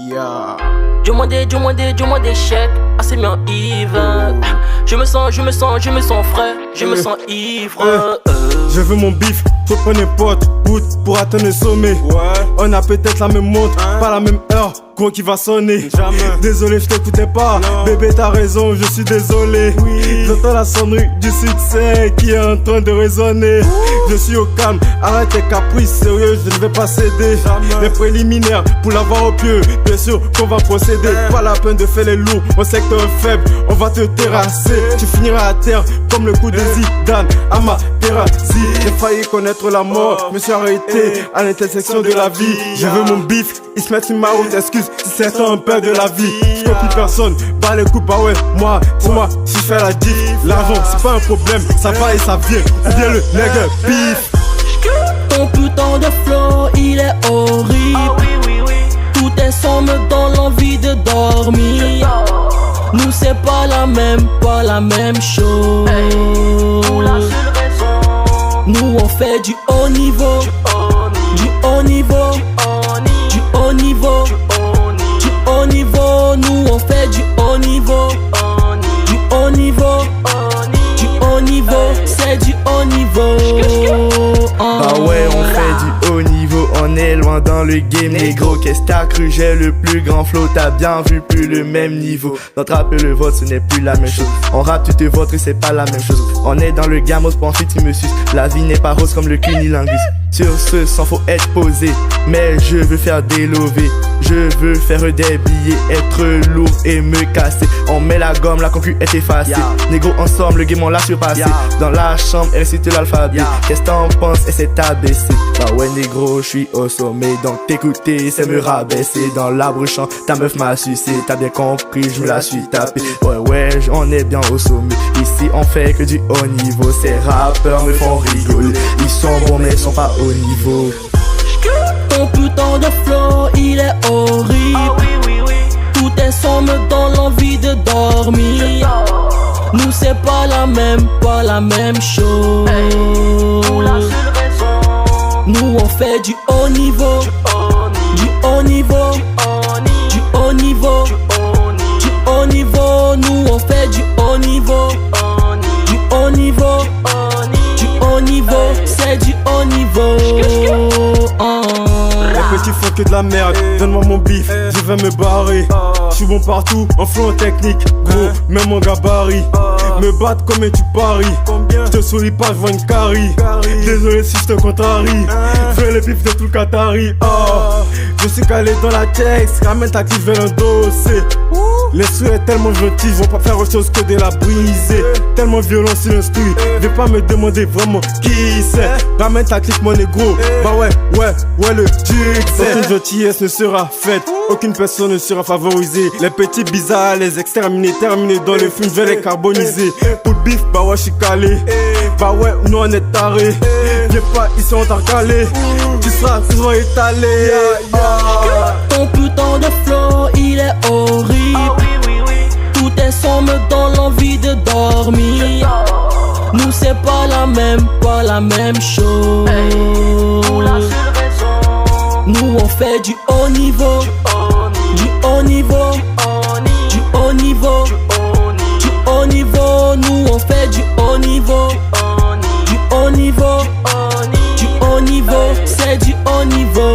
Yeah. Dis-moi des chèques, assez bien ivre. Je me sens frais, je me sens ivre. Je veux mon bif, faut prendre les potes, bout pour atteindre le sommet. Ouais. On a peut-être la même montre, pas la même heure, gros qui va sonner. Jamais. Désolé, je t'écoutais pas. Non. Bébé, t'as raison, je suis désolé. Oui. J'entends la sonnerie du succès qui est en train de résonner. Je suis au calme, arrête tes caprices, sérieux, je ne vais pas céder. Jamais. Les préliminaires pour l'avoir au pied, bien sûr qu'on va procéder. Pas la peine de faire les lourds, on sait que t'es faible, on va te terrasser. Tu finiras à terre comme le coup de Zidane à ma terrasse. J'ai failli connaître la mort, je me suis arrêté à l'intersection de la vie. Je veux mon bif, ils se mettent une maroute, excuse si certains ont peur de la vie. Je copie personne, bas les coups, bah ouais, moi, c'est moi, si je fais la diff. L'argent, c'est pas un problème, ça va et ça vient. Ou bien le nègre bif. Ton putain de flow, il est horrible. Tout est sombre dans l'envie de dormir. Nous c'est pas la même chose. Nous on fait du haut niveau, du haut niveau, du haut niveau, du haut niveau. Nous on fait du haut niveau, du haut niveau, du haut niveau. C'est du haut niveau. Bah ouais, on fait du haut niveau, on est loin dans le game, négro. Qu'est-ce t'as cru, j'ai le plus grand flow, t'as bien vu, plus le même niveau. Notre rap et le vôtre, ce n'est plus la même chose. On rappe, tu te vôtres, c'est pas la même chose. On est dans le gamos, pour ensuite tu me suces. La vie n'est pas rose comme le cunilingus. Sur ce, sans faut être posé, mais je veux faire des lovés. Je veux faire des billets, être lourd et me casser. On met la gomme, la concu est effacée. Négro ensemble, le game on l'a surpassé. Dans la chambre, elle cite l'alphabet. Qu'est-ce t'en penses, et c'est abaissé. Bah ouais négro, je suis au sommet. Donc t'écouter, c'est me rabaisser. Dans l'arbre champ, ta meuf m'a sucé. T'as bien compris, je me la suis tapé. Ouais, on est bien au sommet. Ici on fait que du haut niveau. Ces rappeurs me font rigoler. Ils sont bons mais ils sont pas au niveau. Ton putain de flow, il est horrible. Tout est sombre dans l'envie de dormir. Nous c'est pas la même chose. Nous on fait du haut niveau, du haut niveau, du haut niveau, du haut niveau. Nous on fait du haut niveau, du haut niveau, du haut niveau. C'est du haut niveau. Les petits font que de la merde, donne-moi mon bif, je vais me barrer. J'suis bon partout, en flow, en technique, gros, même mon gabarit. Me battre comme tu paries. J'te souris pas, j'vois une carie. Désolé si j'te contrarie. Fais le bif de tout le Qatari. Je suis calé dans la checks, ramène ta clip, je vais l'endosser. Les sous est tellement gentil, ils vont pas faire autre chose que de la briser. Tellement violent sur l'instru, viens pas me demander vraiment qui c'est. Ramène ta clip mon négro, bah ouais, le duc c'est. Aucune gentillesse ne sera faite, aucune personne ne sera favorisée. Les petits bizarres, les exterminés, terminés dans le film, je vais les carboniser. Pour le bif, bah ouais, je suis calé. Bah ouais, nous on est tarés. Viens pas, ils sont en calé. Tu seras toujours étalé. Ton putain de flow, il est horrible. Tout est sombre dans l'envie de dormir. Nous c'est pas la même chose. Nous on fait du haut niveau, du haut niveau, du haut niveau, du haut niveau. Nous on fait du haut niveau, du haut niveau, du haut niveau. C'est du haut niveau.